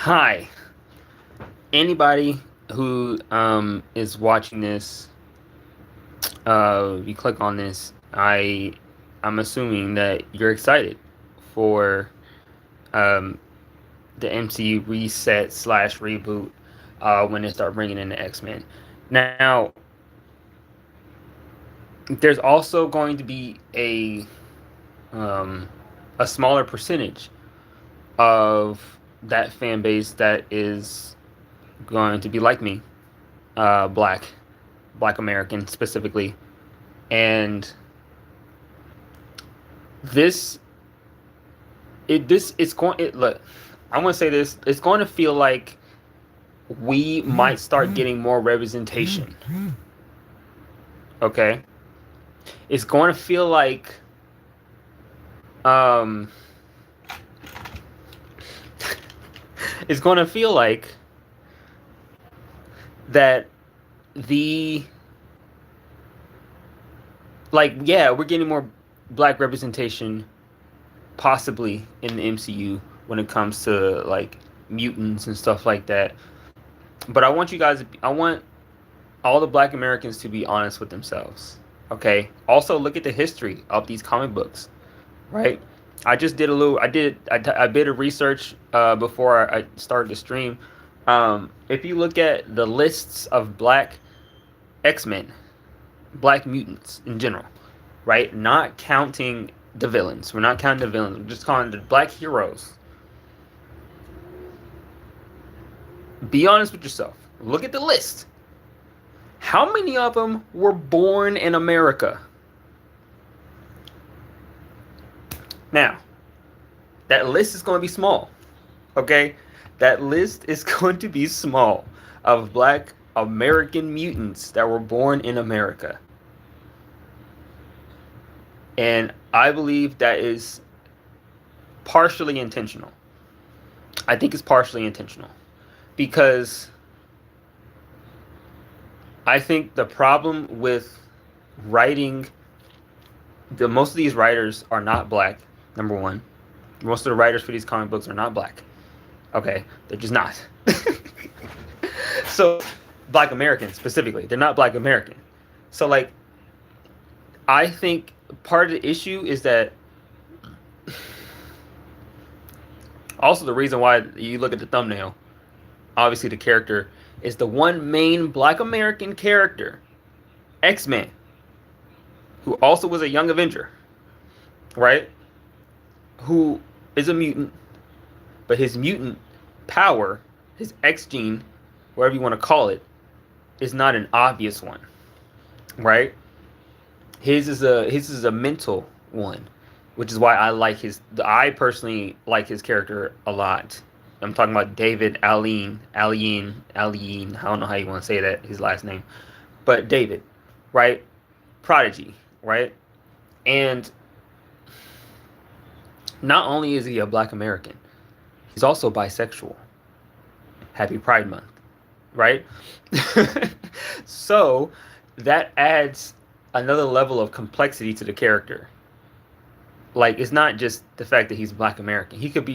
Hi, anybody who is watching this, you click on this. I'm assuming that you're excited for um the MCU reset slash reboot when they start bringing in the X-Men. Now, there's also going to be um a smaller percentage of that fan base that is going to be like me, black American specifically, and this it's going it look. I want to say this. It's going to feel like we might start getting more representation. Okay, it's going to feel like um, it's going to feel like that the yeah, we're getting more black representation possibly in the MCU when it comes to like mutants and stuff like that. But I want all the black Americans to be honest with themselves. Okay? Also look at the history of these comic books, right? I just did a little I did a research before I started the stream. If you look at the lists of black X-Men, black mutants in general, right? Not counting the villains. We're not counting the villains. We're just calling the black heroes. Be honest with yourself. Look at the list. How many of them were born in America? Now, that list is going to be small. Okay? That list is going to be small of black American mutants that were born in America. And I believe that is partially intentional. I think it's partially intentional because I think the problem with writing most of these writers are not black. Number one, most of the writers for these comic books are not black. Okay, they're just not. So, black Americans specifically, they're not black American. So, like, I think part of the issue is that also the reason why you look at the thumbnail, obviously the character is the one main black American character, X-Men, who also was a young Avenger, right? Who is a mutant, but his mutant power, his X gene, whatever you want to call it, is not an obvious one, right? His is a mental one, which is why I personally like his character a lot. I'm talking about David Aline. I don't know how you want to say that, his last name. But David, right? Prodigy, right? And not only is he a black American, he's also bisexual. Happy Pride Month, right? So that adds another level of complexity to the character. Like, it's not just the fact that he's black American. He could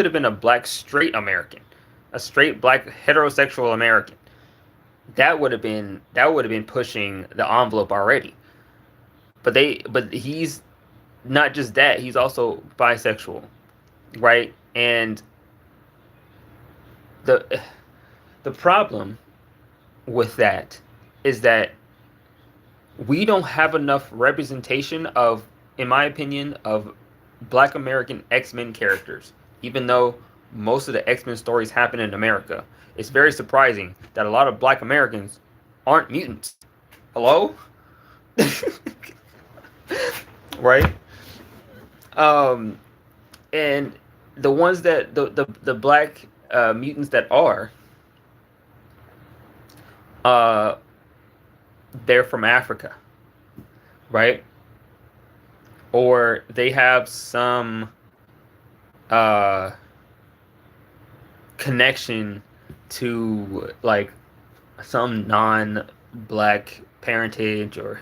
have been a black straight American, a straight black heterosexual American. That would have been pushing the envelope already. But he's not just that. He's also bisexual, right? And the problem with that is that we don't have enough representation of, in my opinion, of black American X-Men characters, even though most of the X-Men stories happen in America. It's very surprising that a lot of black Americans aren't mutants. Hello? Right? And the ones that the black mutants that are uh they're from Africa, right? Or they have some connection to like some non-black parentage or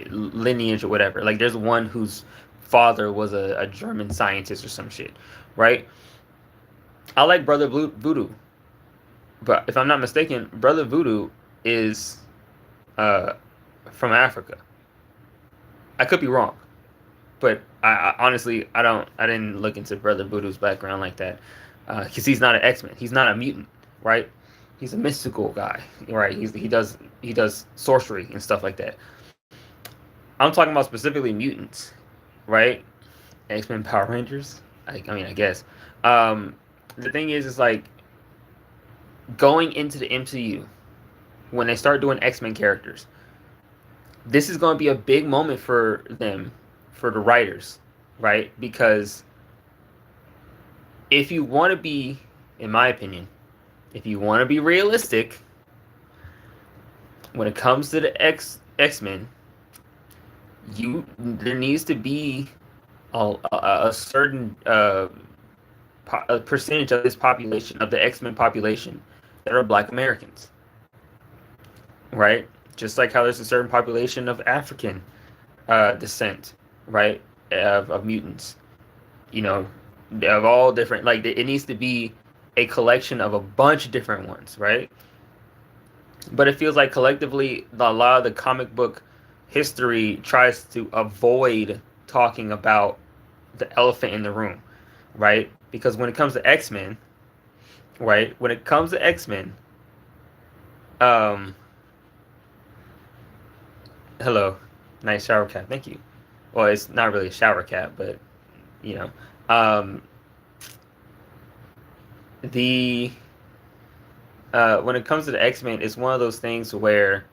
lineage or whatever. Like there's one whose father was a German scientist or some shit, right? I like Brother Voodoo, but if I'm not mistaken, Brother Voodoo is uh, from Africa. I could be wrong, but I honestly I didn't look into Brother Voodoo's background like that, because he's not an X-Men. He's not a mutant, right? He's a mystical guy, right? He does sorcery and stuff like that. I'm talking about specifically mutants, right? X-Men, Power Rangers. I mean, I guess. Um, the thing is like going into the MCU when they start doing X-Men characters. This is going to be a big moment for them, for the writers, right? Because if you want to be, in my opinion, if you want to be realistic, when it comes to the X-Men, there needs to be a certain a percentage of this population, of the X-Men population, that are Black Americans, right? Just like how there's a certain population of African descent, right, of mutants, you know, of all different, like it needs to be a collection of a bunch of different ones, right? But it feels like collectively a lot of the comic book history tries to avoid talking about the elephant in the room, right? Because when it comes to X-Men, right, when it comes to X-Men, um hello, nice shower cap, thank you. Well, it's not really a shower cap, but you know, um the when it comes to the X-Men, it's one of those things where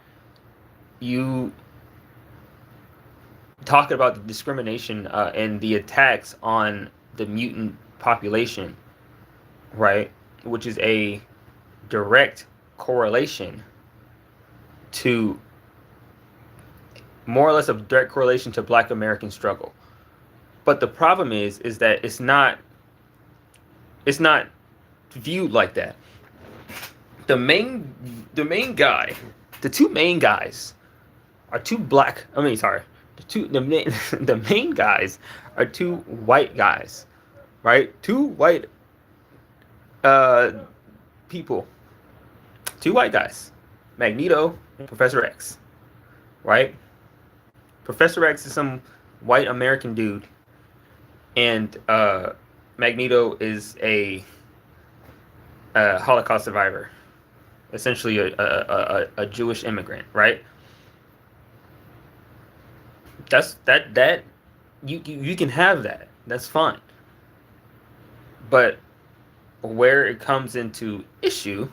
you talk about the discrimination and the attacks on the mutant population, right? Which is a direct correlation to, more or less a direct correlation to Black American struggle. But the problem is that it's not viewed like that. The main guy, the two main guys are two black. I mean, sorry, the main guys are two white guys, right? Two white uh people, two white guys, Magneto and Professor X, right? Professor X is some white American dude, and Magneto is a Holocaust survivor, essentially a Jewish immigrant, right? That you can have that. That's fine. But where it comes into issue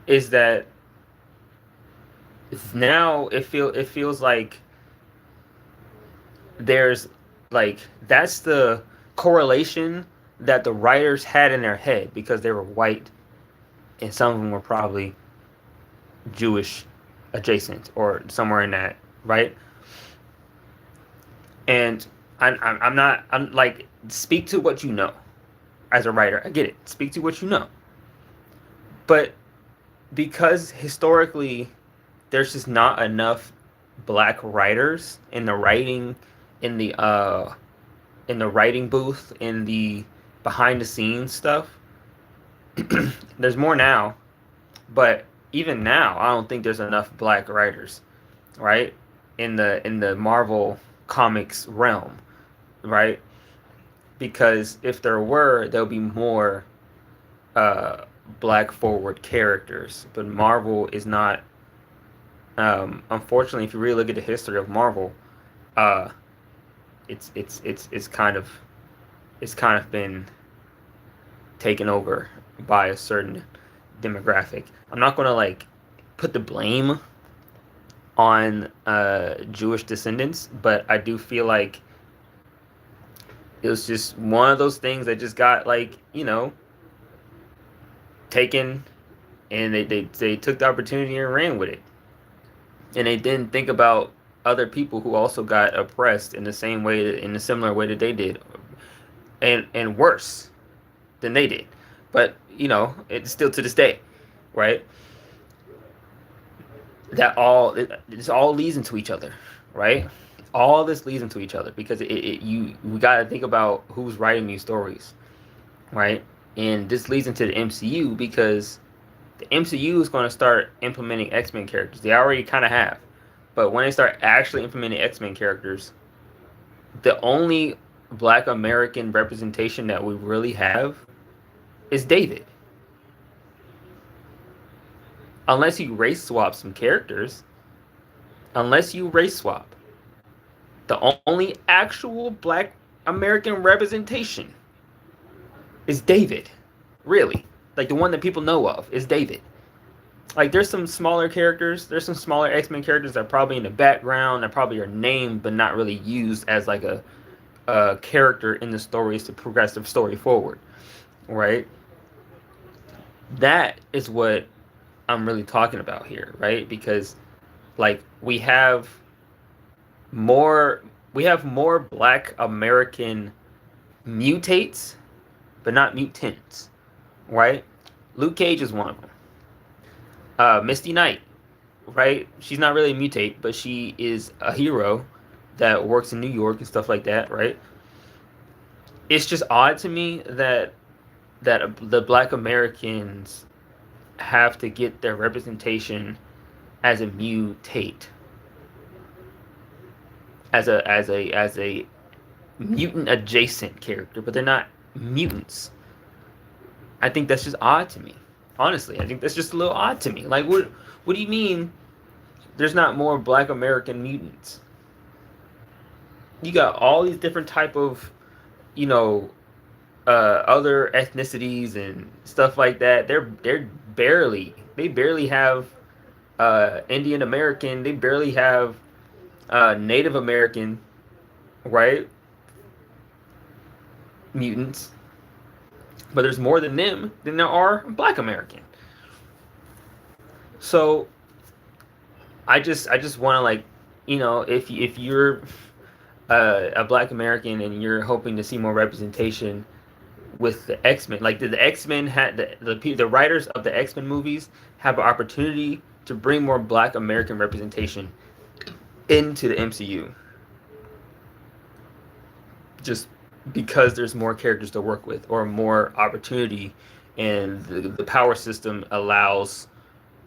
is that now it feels like there's like that's the correlation that the writers had in their head because they were white and some of them were probably Jewish adjacent or somewhere in that, right? And I'm like, speak to what you know as a writer. I get it. Speak to what you know. But because historically there's just not enough Black writers in the writing, in the writing booth, in the behind the scenes stuff. There's more now, but even now I don't think there's enough Black writers, right? In the Marvel comics realm, right? Because if there were, there'll be more Black forward characters, but Marvel is not. Unfortunately, if you really look at the history of Marvel, it's kind of been taken over by a certain demographic. I'm not gonna like put the blame on Jewish descendants, but I do feel like it was just one of those things that just got like, taken, and they took the opportunity and ran with it, and they didn't think about other people who also got oppressed in the same way, in a similar way that they did, and worse than they did. But it's still to this day, right? This all leads into each other, right? All this leads into each other because we got to think about who's writing these stories, right? And this leads into the MCU because the MCU is going to start implementing X-Men characters. They already kind of have. But when they start actually implementing X-Men characters, the only Black American representation that we really have is David. Unless you race swap some characters, the only actual Black American representation is David. Really. Like the one that people know of is David. Like there's some smaller characters, there's some smaller X-Men characters that are probably in the background that probably are named but not really used as like a character in the stories to progress the story forward. Right? That is what I'm really talking about here, right? Because like we have more Black American mutates, but not mutants, right? Luke Cage is one of them. Misty Knight, right? She's not really a mutate, but she is a hero that works in New York and stuff like that, right? It's just odd to me that the Black Americans have to get their representation as a mutate, as a mutant adjacent character, but they're not mutants. I think that's just odd to me. Honestly, I think that's just a little odd to me. Like, what do you mean there's not more Black American mutants? You got all these different type of, you know, other ethnicities and stuff like that. They barely have Indian American. They barely have Native American, right? Mutants. But there's more than them than there are Black American. So I just want to, like, you know, if you're a Black American and you're hoping to see more representation with the X-Men, like the X-Men had the writers of the X-Men movies have an opportunity to bring more Black American representation into the MCU. Just because there's more characters to work with or more opportunity, and the power system allows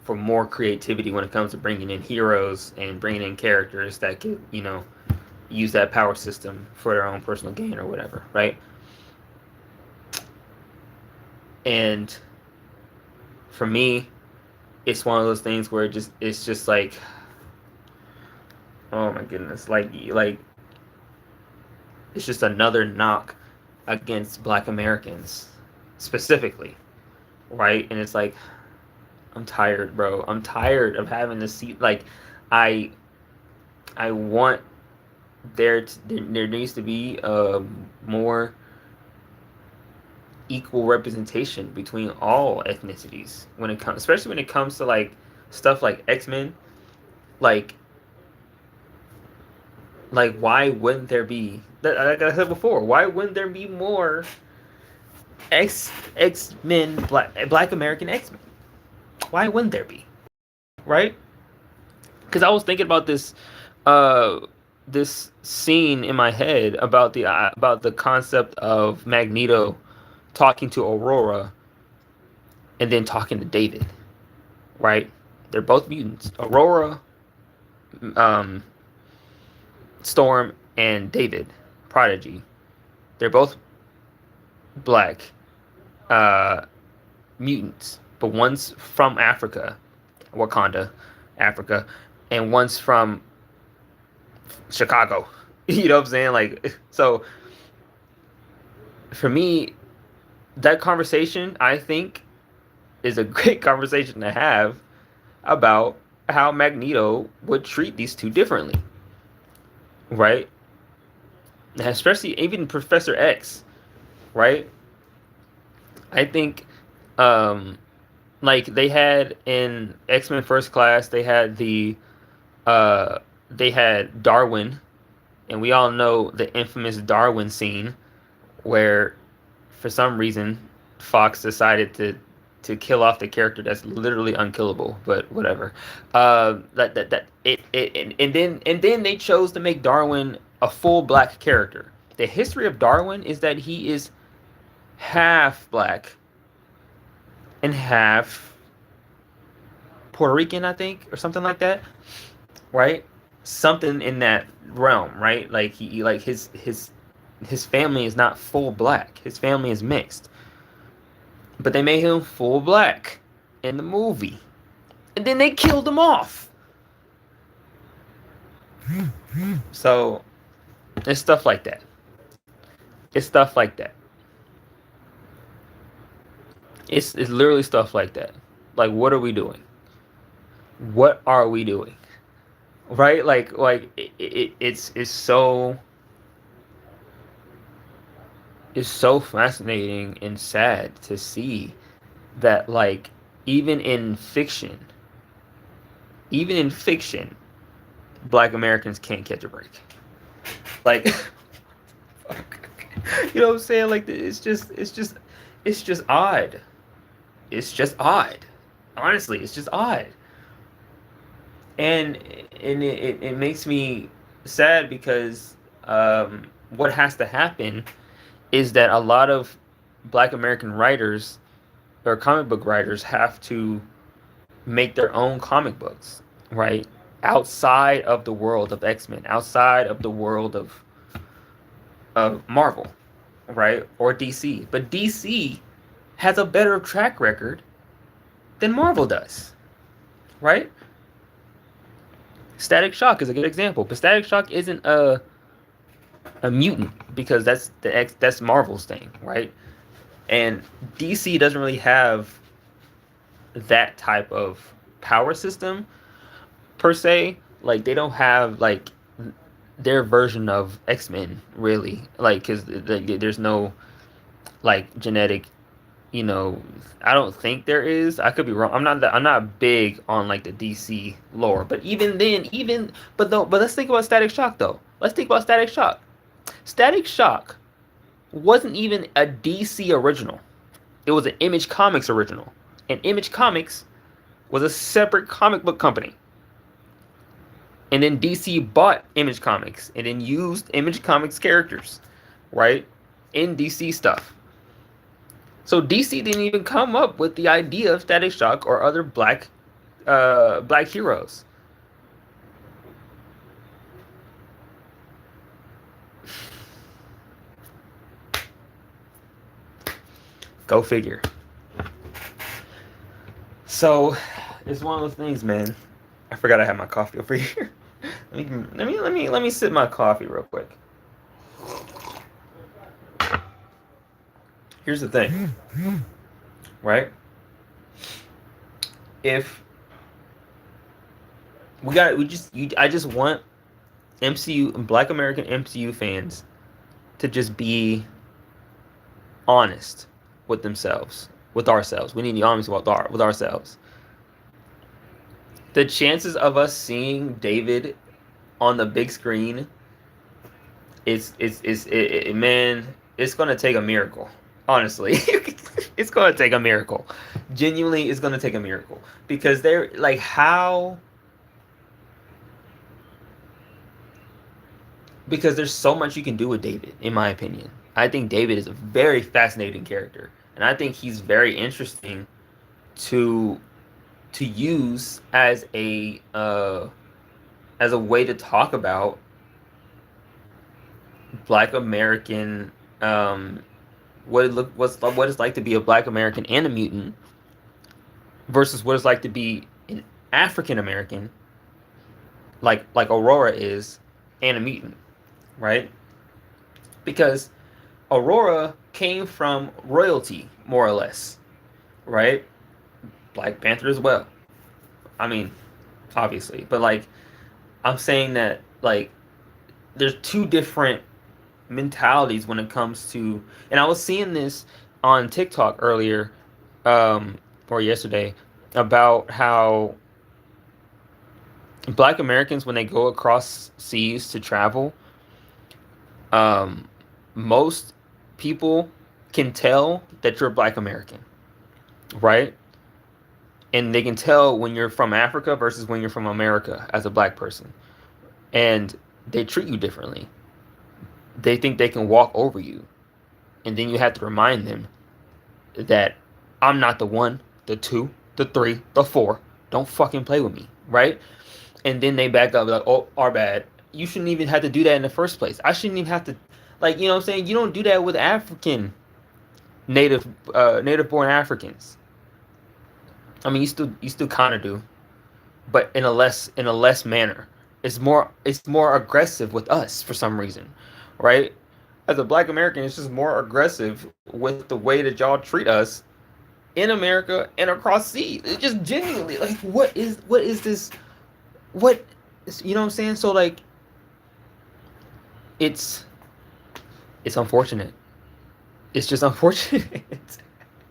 for more creativity when it comes to bringing in heroes and bringing in characters that can, you know, use that power system for their own personal gain or whatever, right? And for me, it's one of those things where it's just like, oh my goodness, like it's just another knock against Black Americans specifically, right? And it's like, I'm tired, bro. I'm tired of having to see, like, I want there needs to be more equal representation between all ethnicities when it comes, especially when it comes to like stuff like X-Men. Like why wouldn't there be, like I said before, why wouldn't there be more X-Men, Black American X-Men? Why wouldn't there be? Right? Because I was thinking about this this scene in my head about the concept of Magneto talking to Aurora and then talking to David, right? They're both mutants. Aurora, Storm, and David, Prodigy. They're both Black mutants, but one's from Africa, Wakanda, Africa, and one's from Chicago. You know what I'm saying? Like, so for me, that conversation, I think, is a great conversation to have about how Magneto would treat these two differently, right? Especially even Professor X, right? I think, like they had in X-Men First Class, they had Darwin, and we all know the infamous Darwin scene where, for some reason, Fox decided to kill off the character that's literally unkillable, but whatever. And then they chose to make Darwin a full Black character. The history of Darwin is that he is half black and half Puerto Rican, I think, or something like that, right? Something in that realm, right? Like he like his family is not full black. His family is mixed. But they made him full black in the movie. And then they killed him off. So it's stuff like that. It's stuff like that. It's literally stuff like that. Like, what are we doing? What are we doing? Right? It's so fascinating and sad to see that, like, even in fiction, black Americans can't catch a break. Like, you know what I'm saying? Like, it's just odd. It's just odd. Honestly, it's just odd. And it makes me sad because what has to happen is that a lot of black American writers or comic book writers have to make their own comic books, right? Outside of the world of X-Men, outside of the world of Marvel, right? Or DC. But DC has a better track record than Marvel does, right? Static Shock is a good example, but Static Shock isn't a mutant because that's Marvel's thing, right? And DC doesn't really have that type of power system per se. Like, they don't have like their version of X-Men really, like, because there's no like genetic, you know, I don't think there is. I could be wrong. I'm not big on like the DC lore, but even then, but let's think about Static Shock though. Let's think about Static Shock. Static Shock wasn't even a DC original. It was an Image Comics original. And Image Comics was a separate comic book company. And then DC bought Image Comics and then used Image Comics characters, right, in DC stuff. So DC didn't even come up with the idea of Static Shock or other black heroes. Go figure. So it's one of those things, man. I forgot I had my coffee over here. Let me sip my coffee real quick. Here's the thing, right? If I just want MCU and Black American MCU fans to just be honest with themselves, with ourselves. We need to be honest with ourselves. The chances of us seeing David on the big screen man, it's gonna take a miracle. Honestly, it's gonna take a miracle. Genuinely, it's gonna take a miracle because they're like, how? Because there's so much you can do with David, in my opinion. I think David is a very fascinating character, and I think he's very interesting to use as a way to talk about Black American, what it's like to be a Black American and a mutant versus what it's like to be an African American, like Aurora is, and a mutant, right? Because Aurora came from royalty, more or less, right? Black Panther as well. I mean, obviously, but like, I'm saying that like there's two different mentalities when it comes to, and I was seeing this on TikTok earlier, or yesterday, about how Black Americans, when they go across seas to travel, most people can tell that you're Black American, right? And they can tell when you're from Africa versus when you're from America as a Black person. And they treat you differently. They think they can walk over you. And then you have to remind them that I'm not the one, the two, the three, the four. Don't fucking play with me, right? And then they back up like, oh, our bad. You shouldn't even have to do that in the first place. I shouldn't even have to, like, you know what I'm saying? You don't do that with African native born Africans. I mean, you still kind of do, but in a less manner. It's more aggressive with us for some reason, right? As a Black American, it's just more aggressive with the way that y'all treat us in America and across seas. It's just genuinely like, what is this? What, you know what I'm saying? So like, it's it's unfortunate. It's just unfortunate.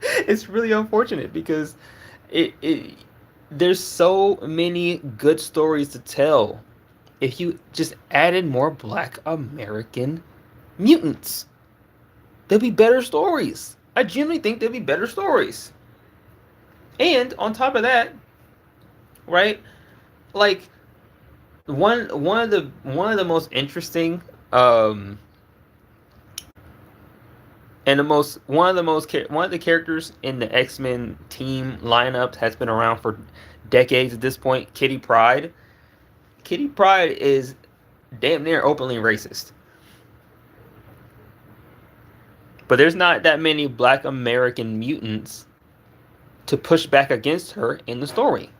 It's really unfortunate because it there's so many good stories to tell if you just added more Black American mutants. There'll be better stories. I genuinely think there'll be better stories. And on top of that, right? Like one of the most interesting and the most one of the characters in the X-Men team lineup has been around for decades at this point, Kitty Pryde. Kitty Pryde is damn near openly racist. But there's not that many Black American mutants to push back against her in the story.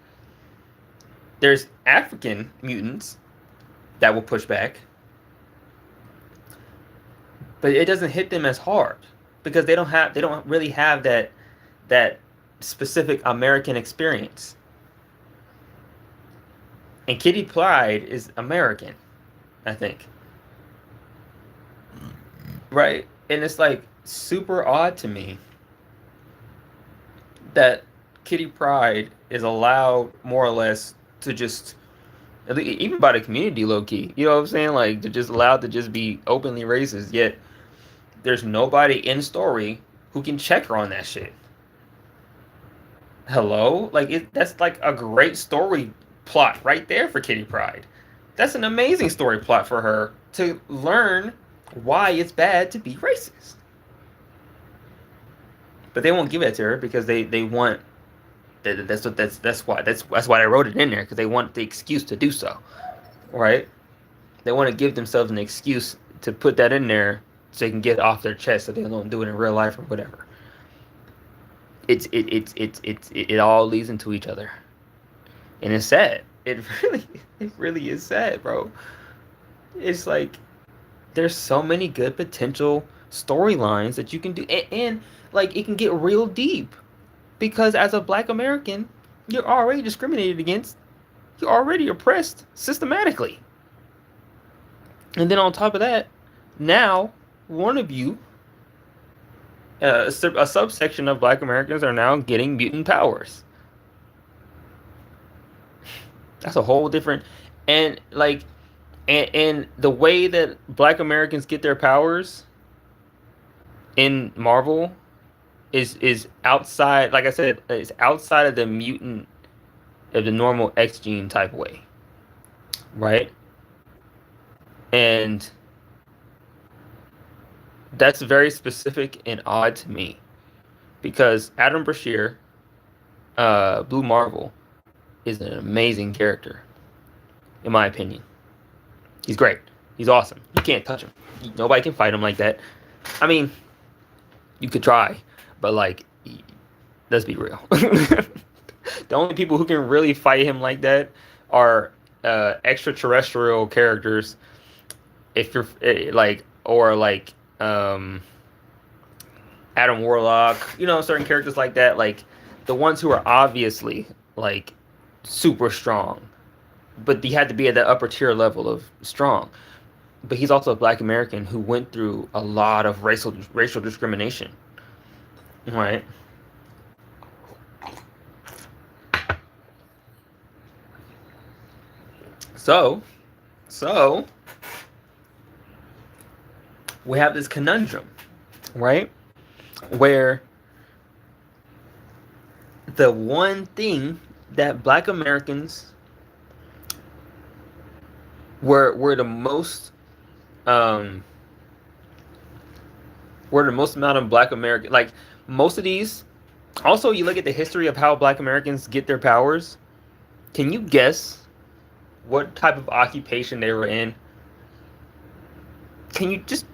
There's African mutants that will push back, but it doesn't hit them as hard because they don't really have that specific American experience. And Kitty Pryde is American, I think. Right? And it's like super odd to me that Kitty Pryde is allowed more or less to just, even by the community, low key, you know what I'm saying? Like, to just allowed to just be openly racist, yet there's nobody in story who can check her on that shit. Hello? Like, that's like a great story plot right there for Kitty Pryde. That's an amazing story plot for her to learn why it's bad to be racist. But they won't give it to her because they want, that's why they wrote it in there, because they want the excuse to do so, right? They want to give themselves an excuse to put that in there so they can get it off their chest so they don't do it in real life or whatever. It all leads into each other, and it's sad. It really is sad, bro. It's like there's so many good potential storylines that you can do, and like it can get real deep because as a Black American, you're already discriminated against. You're already oppressed systematically, and then on top of that, now one of you, a subsection of Black Americans are now getting mutant powers. That's a whole different, and like, and the way that Black Americans get their powers in Marvel is outside. Like I said, it's outside of the mutant, of the normal X gene type way, right? And that's very specific and odd to me because Adam Brashear, Blue Marvel, is an amazing character, in my opinion. He's great. He's awesome. You can't touch him. Nobody can fight him like that. I mean, you could try, but like, let's be real. The only people who can really fight him like that are extraterrestrial characters. If you're like, or like Adam Warlock, you know, certain characters like that, like the ones who are obviously like super strong, but he had to be at that upper tier level of strong. But he's also a Black American who went through a lot of racial discrimination, right? So we have this conundrum, right? Where the one thing that Black Americans were the most where the most amount of Black American, like most of these. Also, you look at the history of how Black Americans get their powers. Can you guess what type of occupation they were in? Can you just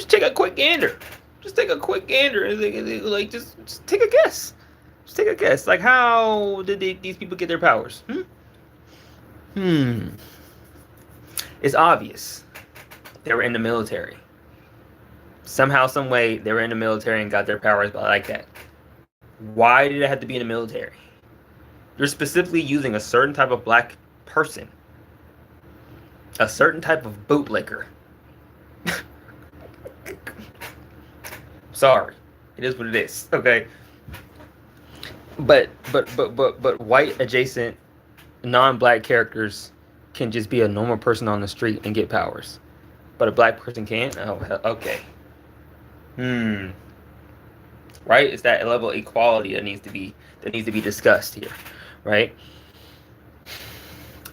take a quick gander? Just take a quick gander and like just take a guess. Just take a guess. Like how did these people get their powers? Hmm. It's obvious. They were in the military. Somehow, some way, they were in the military and got their powers like that. Why did it have to be in the military? You're specifically using a certain type of Black person, a certain type of bootlicker. Sorry, it is what it is. Okay, but white adjacent, non-Black characters can just be a normal person on the street and get powers, but a Black person can't. Oh, okay. Right? It's that level of equality that needs to be discussed here, right?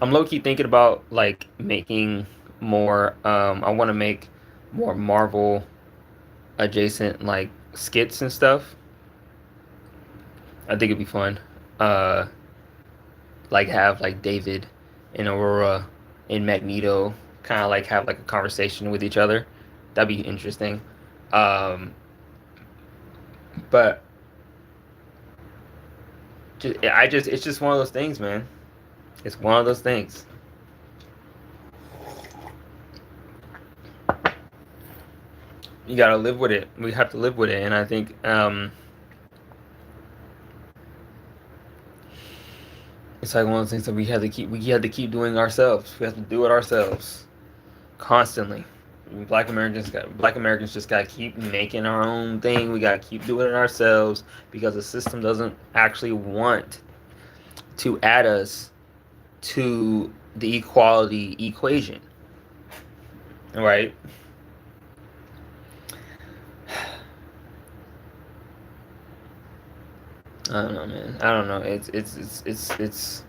I'm low-key thinking about like making more. I want to make more Marvel adjacent like skits and stuff. I think it'd be fun. Like have like David and Aurora and Magneto kind of like have like a conversation with each other. That'd be interesting. But it's just one of those things, man. It's one of those things. You gotta live with it. We have to live with it, and I think it's like one of those things that we have to keep doing ourselves. We have to do it ourselves constantly. Black Americans just gotta keep making our own thing. We gotta keep doing it ourselves because the system doesn't actually want to add us to the equality equation, right? I don't know, man. I don't know. It's.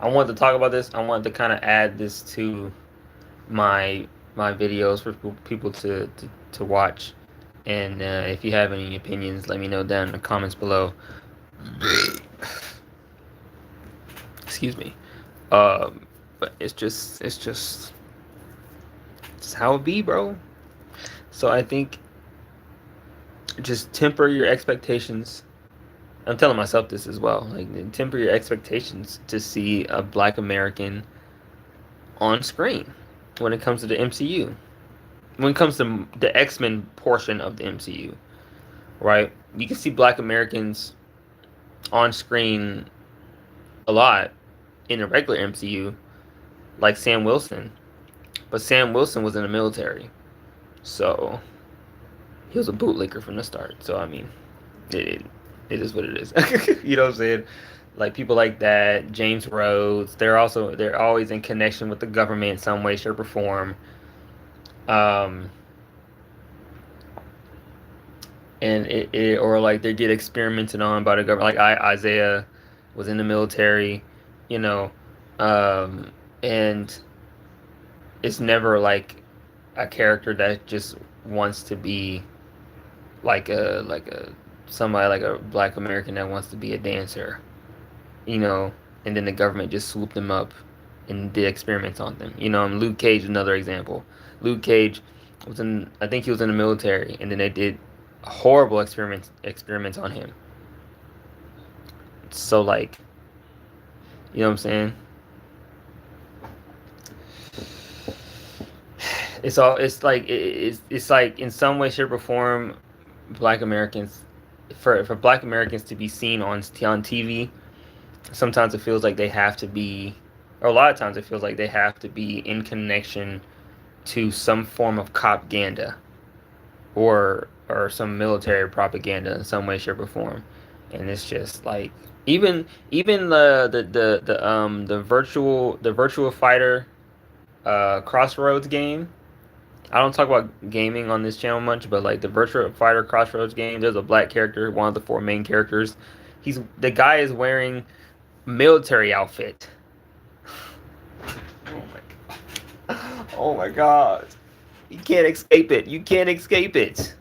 I wanted to talk about this. I wanted to kind of add this to my videos for people to watch. And if you have any opinions, let me know down in the comments below. Excuse me. But it's just how it be, bro. So I think just temper your expectations. I'm telling myself this as well. Like, temper your expectations to see a Black American on screen when it comes to the MCU. When it comes to the X-Men portion of the MCU, right? You can see Black Americans on screen a lot in the regular MCU, like Sam Wilson. But Sam Wilson was in the military, so he was a bootlicker from the start. So I mean, it is what it is. You know what I'm saying? Like people like that, James Rhodes. They're always in connection with the government in some way, shape, or form. And or like they get experimented on by the government. Like Isaiah was in the military, you know, and it's never like a character that just wants to be like somebody like a Black American that wants to be a dancer, you know, and then the government just swooped them up and did experiments on them. You know, Luke Cage, another example. Luke Cage I think he was in the military, and then they did horrible experiments on him. So like, you know what I'm saying? It's like in some way, shape, or form, Black Americans, for Black Americans to be seen on TV, sometimes it feels like they have to be, or a lot of times it feels like they have to be in connection to some form of propaganda or some military propaganda in some way, shape, or form. And it's just like even the virtual fighter Crossroads game. I don't talk about gaming on this channel much, but like the virtual fighter Crossroads game, there's a Black character, one of the 4 main characters. The guy is wearing military outfit. Oh my god. You can't escape it. You can't escape it.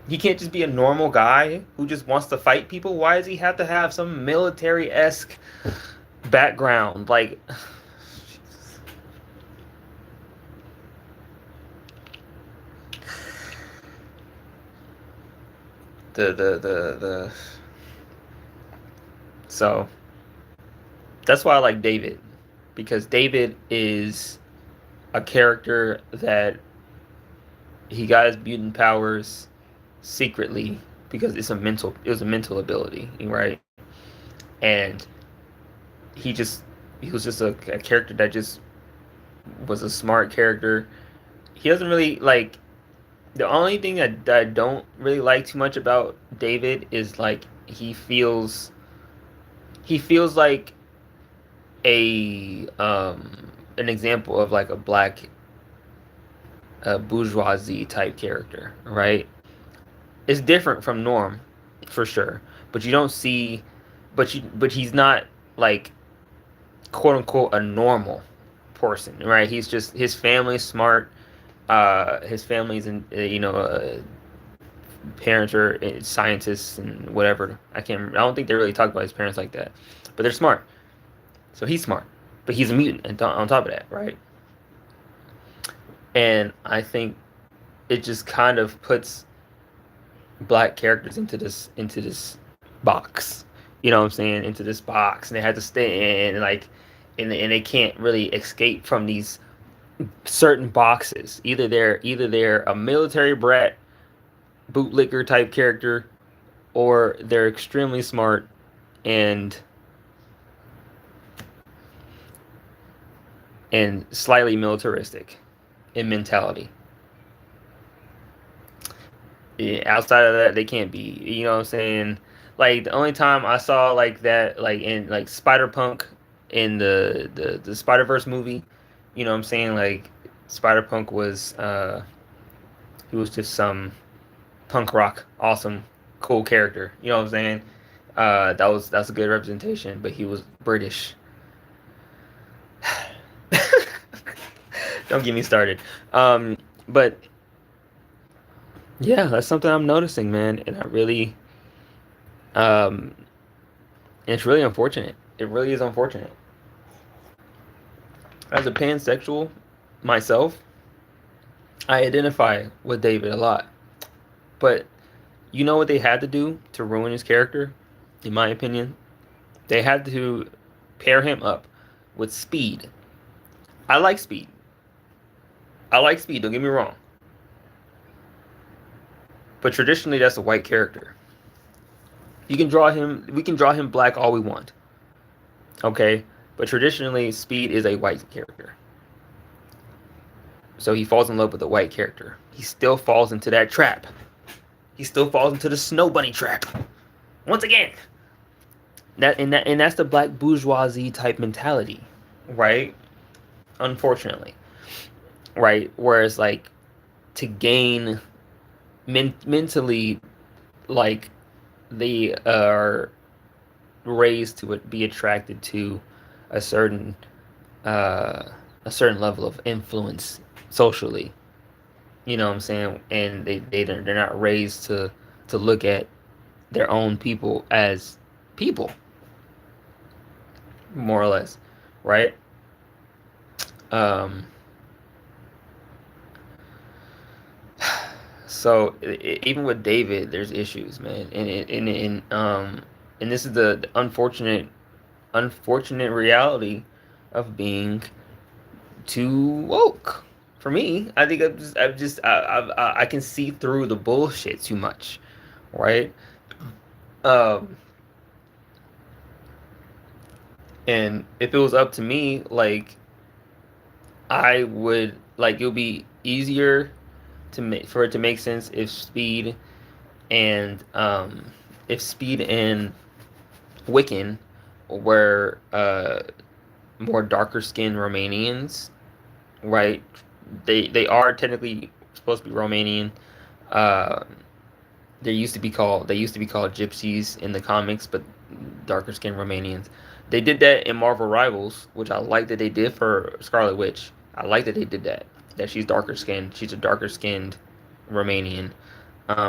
He can't just be a normal guy who just wants to fight people. Why does he have to have some military-esque background? Like, the so that's why I like David, because David is a character that he got his mutant powers secretly because it was a mental ability, right? And he was just a character that just was a smart character. He doesn't really like, the only thing that I don't really like too much about David is like he feels like a an example of like a black bourgeoisie type character, right? It's different from Norm, for sure, but you don't see, but he's not like quote unquote a normal person, right? He's just, his family's smart. His family's in, parents are scientists and whatever. I can't. I don't think they really talk about his parents like that, but they're smart. So he's smart, but he's a mutant. And on top of that, right? And I think it just kind of puts black characters into this box. You know what I'm saying? Into this box, and they had to stay in, like, and they can't really escape from these certain boxes. Either they're a military brat, bootlicker type character, or they're extremely smart and slightly militaristic in mentality. Yeah, outside of that, they can't be. You know what I'm saying? Like, the only time I saw like that, like in like Spider Punk in the Spider Verse movie, you know what I'm saying? Like, Spider Punk was he was just some punk rock, awesome, cool character. You know what I'm saying? That's a good representation, but he was British. Don't get me started. But yeah, that's something I'm noticing, man, and I really, and it's really unfortunate. It really is unfortunate. As a pansexual myself, I identify with David a lot, but you know what they had to do to ruin his character, in my opinion? They had to pair him up with Speed. I like Speed. I like Speed, don't get me wrong. But traditionally, that's a white character. You can draw him, we can draw him black all we want. Okay? But traditionally, Speed is a white character. So he falls in love with a white character. He still falls into that trap. He still falls into the snow bunny trap. Once again. And that's the black bourgeoisie type mentality, right? Unfortunately. Right? Whereas, like, to gain mentally, like, they are raised to be attracted to a certain level of influence socially. You know what I'm saying? And they're not raised to look at their own people as people, more or less, right? Um, so even with David, there's issues, man, and this is the unfortunate reality of being too woke. For me, I think I can see through the bullshit too much, right? Um, and if it was up to me, like, I would, like, it would be easier to make for it to make sense and if Speed and Wiccan were more darker skinned Romanians, right? They are technically supposed to be Romanian. Uh, they used to be called gypsies in the comics, but darker skinned Romanians. They did that in Marvel Rivals, which I like that they did for Scarlet Witch. I like that they did that. That she's darker skinned. She's a darker skinned Romanian.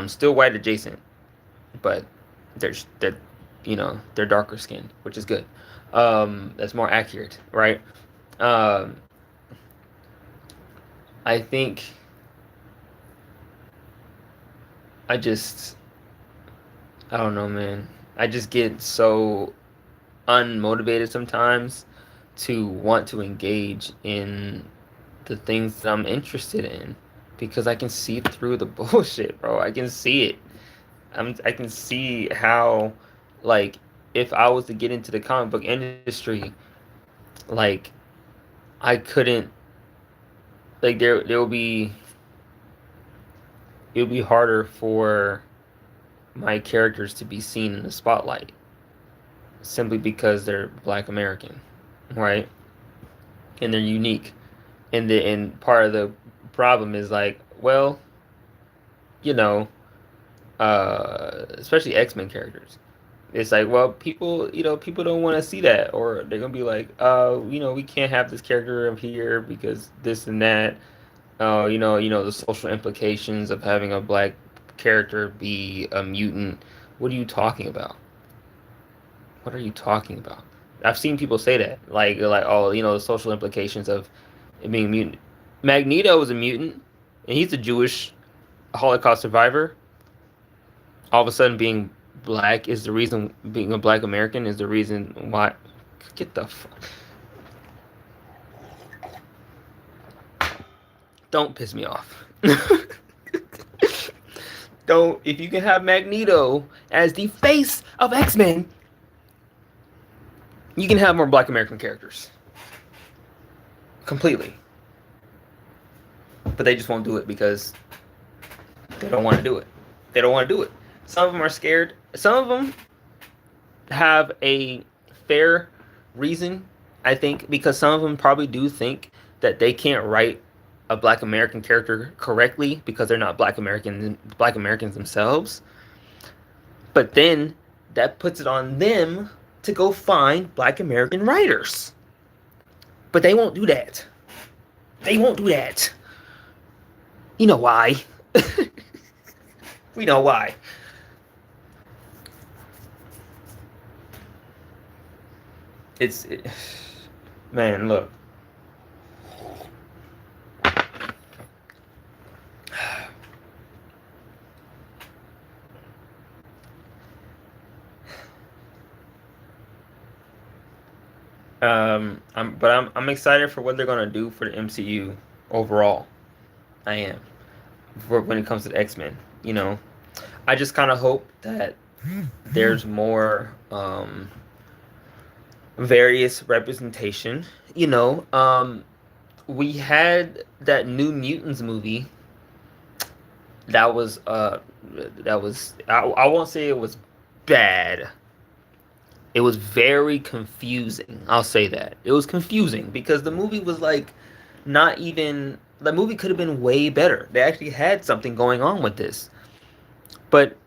Still white adjacent, but they're they're darker skinned, which is good. That's more accurate, right? Um, I think I just I don't know, man. I just get so unmotivated sometimes to want to engage in the things that I'm interested in because I can see through the bullshit, bro. I can see it. I can see how, like, if I was to get into the comic book industry, like, I couldn't, like, there will be, it would be harder for my characters to be seen in the spotlight simply because they're Black American, right? And they're unique. And part of the problem is like, well, you know, especially X-Men characters. It's like, well, people don't want to see that, or they're gonna be like, we can't have this character up here because this and that. The social implications of having a black character be a mutant. What are you talking about? What are you talking about? I've seen people say that, like, oh, the social implications of it being a mutant. Magneto is a mutant, and he's a Jewish Holocaust survivor. All of a sudden, being black is the reason. Being a black American is the reason why. Get the fuck. Don't piss me off. Don't. If you can have Magneto as the face of X-Men, you can have more black American characters. Completely. But they just won't do it because they don't want to do it. They don't want to do it. Some of them are scared. Some of them have a fair reason, I think, because some of them probably do think that they can't write a black American character correctly because they're not black Americans themselves. But then that puts it on them to go find black American writers. But they won't do that. They won't do that. You know why? We know why. Man, look. I'm excited for what they're gonna do for the MCU overall. I am. For when it comes to the X-Men, I just kind of hope that there's more various representation. We had that New Mutants movie. That was I won't say it was bad. It was very confusing. I'll say that. It was confusing because the movie was like not even the movie could have been way better. They actually had something going on with this. But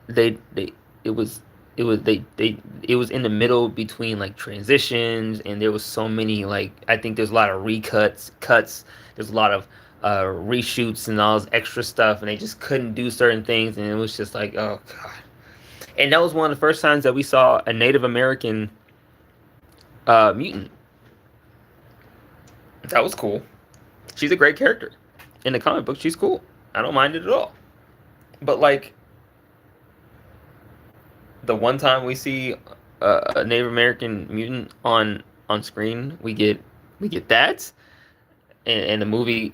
they it was it was in the middle between like transitions, and there was so many, like, I think there's a lot of cuts, there's a lot of reshoots and all this extra stuff, and they just couldn't do certain things, and it was just like, oh god. And that was one of the first times that we saw a Native American mutant. That was cool. She's a great character. In the comic book, she's cool. I don't mind it at all. But, like, the one time we see a Native American mutant on screen, we get that, and the movie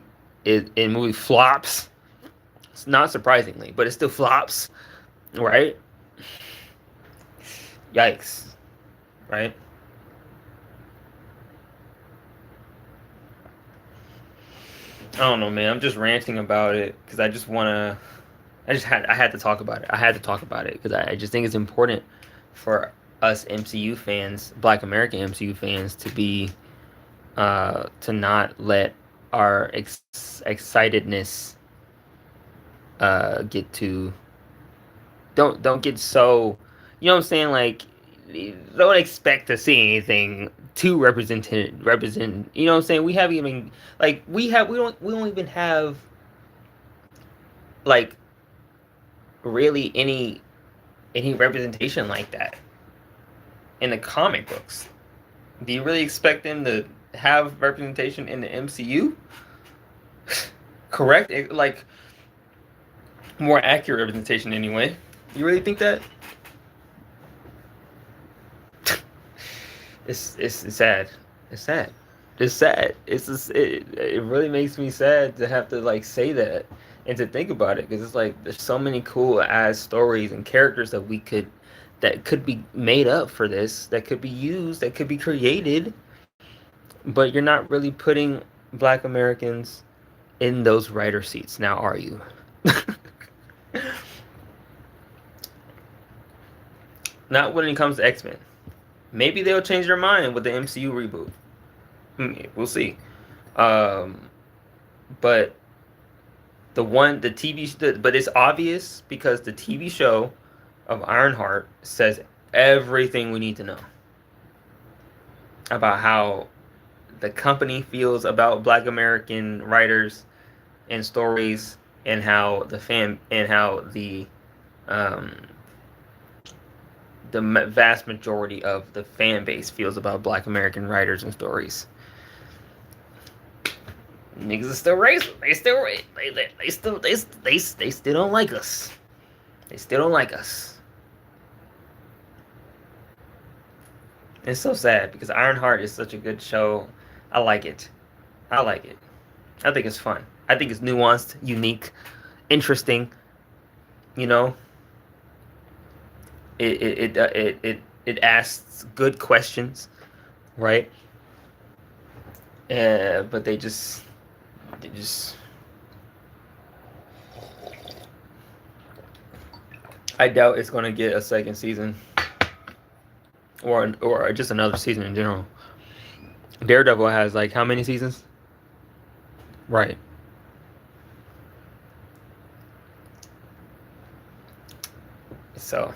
flops. It's not surprisingly, but it still flops, right? Yikes, right? I don't know, man. I'm just ranting about it because I just want to. I had to talk about it. I had to talk about it because I just think it's important for us MCU fans, Black American MCU fans, to be to not let our excitedness get to don't get so, you know what I'm saying, like, don't expect to see anything too represent, you know what I'm saying. We don't even have, like, really any representation like that in the comic books. Do you really expect them to have representation in the MCU? Correct? Like, more accurate representation anyway. You really think that? It's sad. It's sad. It's sad. It really makes me sad to have to like say that and to think about it, because it's like there's so many cool ass stories and characters that could be made up for this, that could be used, that could be created, but you're not really putting Black Americans in those writer seats now, are you? Not when it comes to X-Men. Maybe they'll change their mind with the MCU reboot. We'll see. But but it's obvious because the TV show of Ironheart says everything we need to know about how the company feels about Black American writers and stories, and how the vast majority of the fan base feels about Black American writers and stories. Niggas are still racist. They still don't like us. They still don't like us. It's so sad because Ironheart is such a good show. I like it. I think it's fun. I think it's nuanced, unique, interesting. You know, it asks good questions, right? But they just I doubt it's gonna get a second season or just another season in general. Daredevil has like how many seasons? Right. So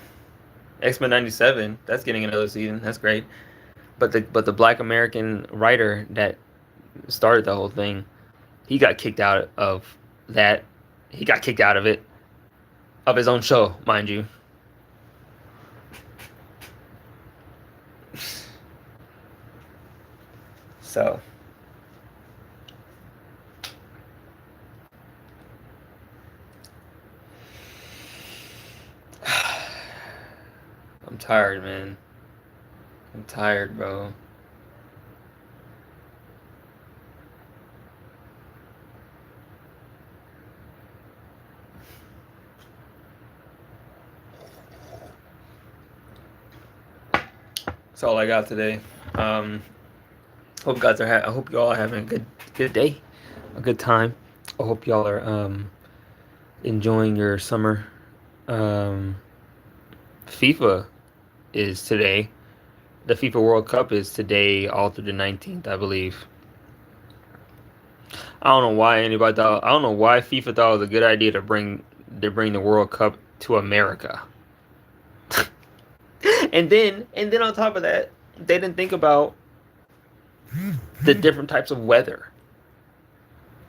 X-Men 97, that's getting another season. That's great. But the Black American writer that started the whole thing, he got kicked out of that. He got kicked out of it, of his own show, mind you. So I'm tired, man. I'm tired, bro. That's all I got today. Hope I hope you all are having a good day, a good time. I hope y'all are enjoying your summer. FIFA is today. The FIFA World Cup is today, all through the 19th, I believe. I don't know why FIFA thought it was a good idea to bring the World Cup to America. and then on top of that, they didn't think about the different types of weather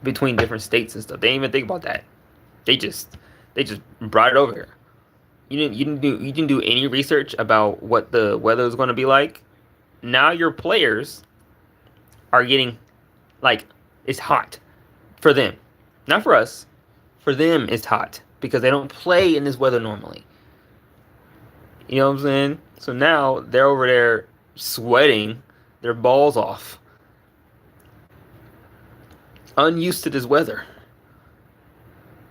between different states and stuff. They didn't even think about that. They just brought it over here. You didn't do any research about what the weather is going to be like. Now your players are getting like, it's hot for them, not for us. For them, it's hot because they don't play in this weather normally. You know what I'm saying? So now they're over there sweating their balls off, unused to this weather.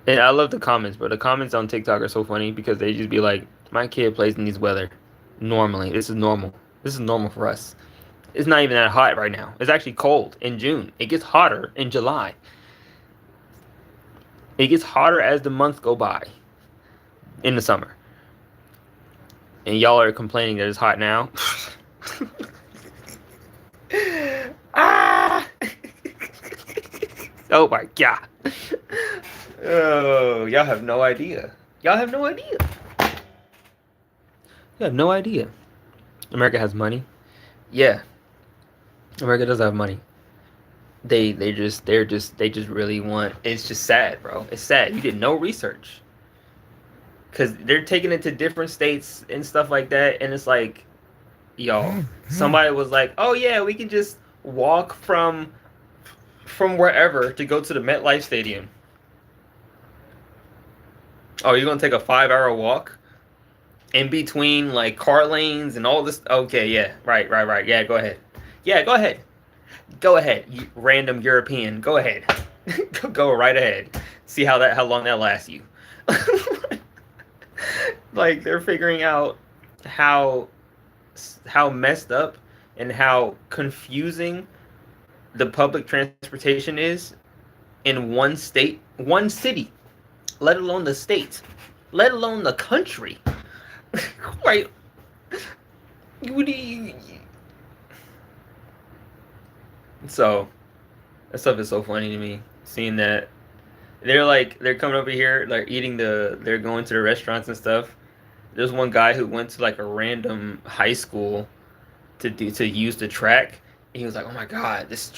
And I love the comments, but the comments on TikTok are so funny because they just be like, my kid plays in this weather normally. This is normal. This is normal for us. It's not even that hot right now. It's actually cold in June. It gets hotter in July. It gets hotter as the months go by in the summer. And y'all are complaining that it's hot now. Ah! Oh my God. Oh, y'all have no idea. Y'all have no idea. You have no idea. America has money. Yeah. America does have money. They just really want. It's just sad, bro. It's sad. You did no research. because they're taking it to different states and stuff like that, and it's like, yo, somebody was like, oh yeah, we can just walk from wherever to go to the MetLife Stadium. Oh, you're gonna take a 5 hour walk in between like car lanes and all this? Okay, yeah, right. Yeah, go ahead. Yeah, go ahead. Go ahead, you random European. Go ahead. Go right ahead. See how long that lasts you. Like they're figuring out how how messed up and how confusing the public transportation is in one state, one city, let alone the state, let alone the country. Right? What do you? So that stuff is so funny to me. Seeing that they're coming over here, like they're going to the restaurants and stuff. There's one guy who went to like a random high school to use the track. And he was like, "Oh my god, this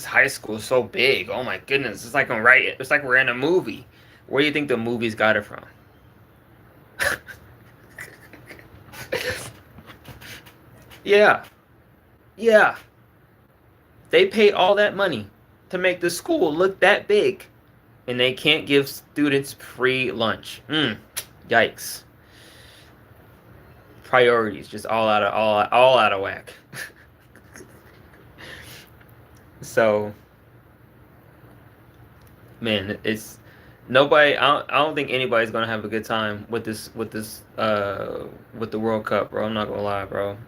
high school is so big. Oh my goodness, it's like I'm right. It's like we're in a movie. Where do you think the movies got it from?" Yeah, yeah. They pay all that money to make the school look that big, and they can't give students free lunch. Yikes. Priorities just all out of whack. So, man, it's nobody. I don't think anybody's gonna have a good time with with the World Cup, bro. I'm not gonna lie, bro.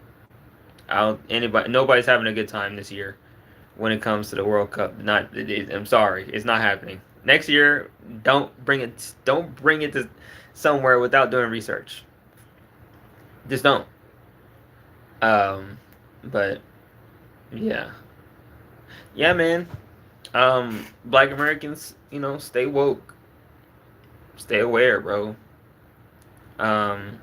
I don't anybody nobody's having a good time this year when it comes to the World Cup. I'm sorry, it's not happening. Next year, don't bring it to somewhere without doing research. Just don't. But yeah. Yeah, man. Black Americans, stay woke. Stay aware, bro. Um,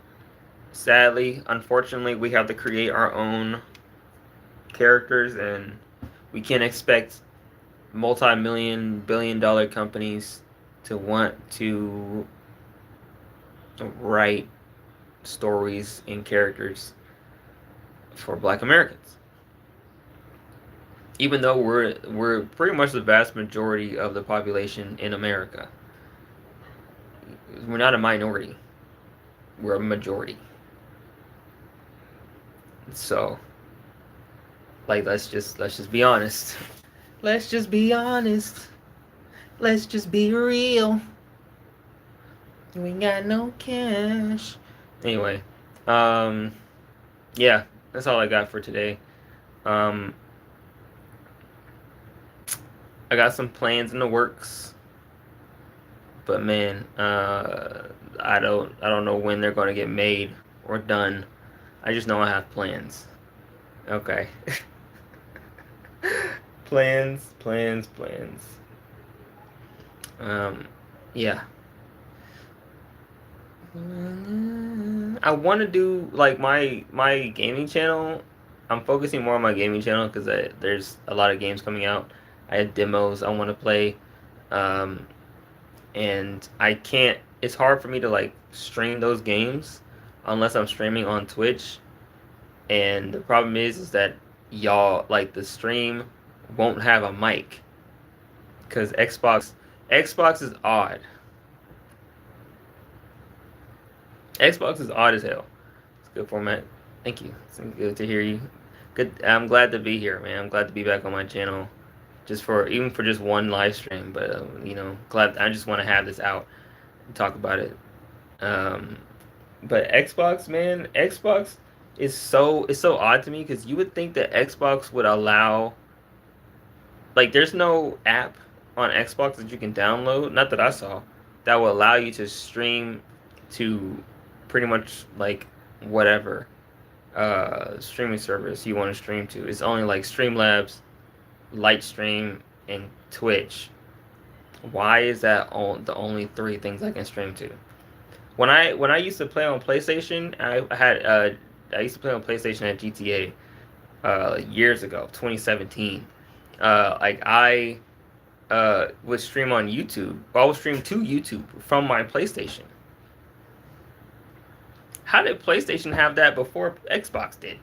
Sadly, unfortunately, we have to create our own characters, and we can't expect multi-million, billion-dollar companies to want to write stories and characters for Black Americans. Even though we're pretty much the vast majority of the population in America, we're not a minority. We're a majority. So, like, let's just be honest. Let's just be honest. Let's just be real. We ain't got no cash. Anyway, yeah, that's all I got for today. Um, I got some plans in the works, but man, I don't know when they're gonna get made or done. I just know I have plans. Okay. Plans. Yeah. I want to do like my gaming channel. I'm focusing more on my gaming channel because there's a lot of games coming out. I had demos I want to play, um, and I can't. It's hard for me to like stream those games unless I'm streaming on Twitch. And the problem is that y'all like the stream won't have a mic because Xbox is odd. Xbox is odd as hell. It's a good format. Thank you. It's good to hear you. Good. I'm glad to be here, man. I'm glad to be back on my channel, even for just one live stream. But glad. I just want to have this out and talk about it. But Xbox, man, Xbox it's so odd to me because you would think that Xbox would allow, like, there's no app on Xbox that you can download, not that I saw, that will allow you to stream to pretty much like whatever streaming service you want to stream to. It's only like Streamlabs, Lightstream, and Twitch. Why is that the only three things I can stream to? When I used to play on PlayStation, I used to play on PlayStation at GTA years ago, 2017. Like I would stream on YouTube. Well, I would stream to YouTube from my PlayStation. How did PlayStation have that before Xbox did?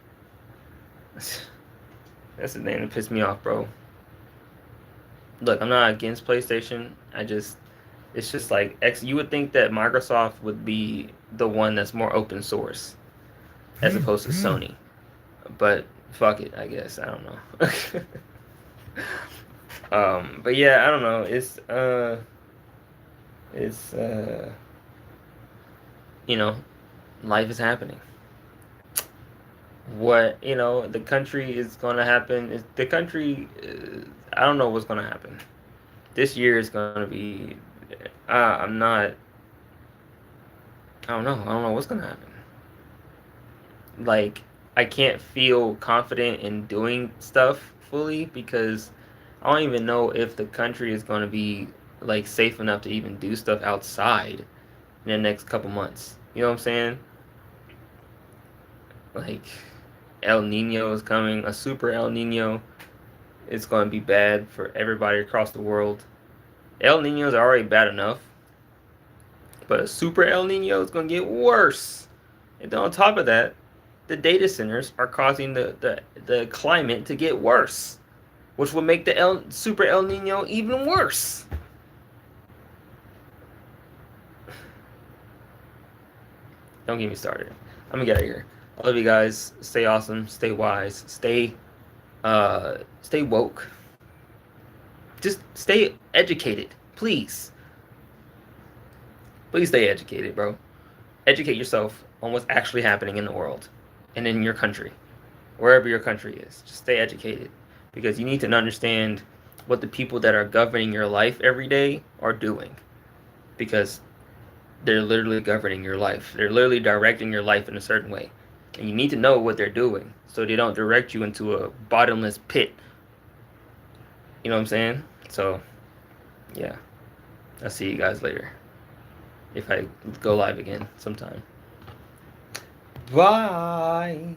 That's the thing that pissed me off, bro. Look, I'm not against PlayStation. It's just like X. You would think that Microsoft would be the one that's more open source as opposed to Sony, but fuck it, I guess. I don't know. But yeah, I don't know. It's you know, life is happening. What the country is gonna happen is the country. I don't know what's gonna happen. This year is gonna be. I'm not. I don't know. I don't know what's gonna happen. Like I can't feel confident in doing stuff fully because I don't even know if the country is gonna be like safe enough to even do stuff outside in the next couple months. You know what I'm saying? Like El Nino is coming, a super El Nino. It's going to be bad for everybody across the world. El Nino is already bad enough, but a super El Nino is going to get worse. And then on top of that, the data centers are causing the climate to get worse, which will make the super El Nino even worse. Don't get me started. I'm gonna get out of here. I love you guys. Stay awesome. Stay wise. Stay woke. Just stay educated, please. Please stay educated, bro. Educate yourself on what's actually happening in the world and in your country, wherever your country is. Just stay educated because you need to understand what the people that are governing your life every day are doing because they're literally governing your life. They're literally directing your life in a certain way. And you need to know what they're doing so they don't direct you into a bottomless pit. You know what I'm saying? So, yeah. I'll see you guys later. If I go live again sometime. Bye.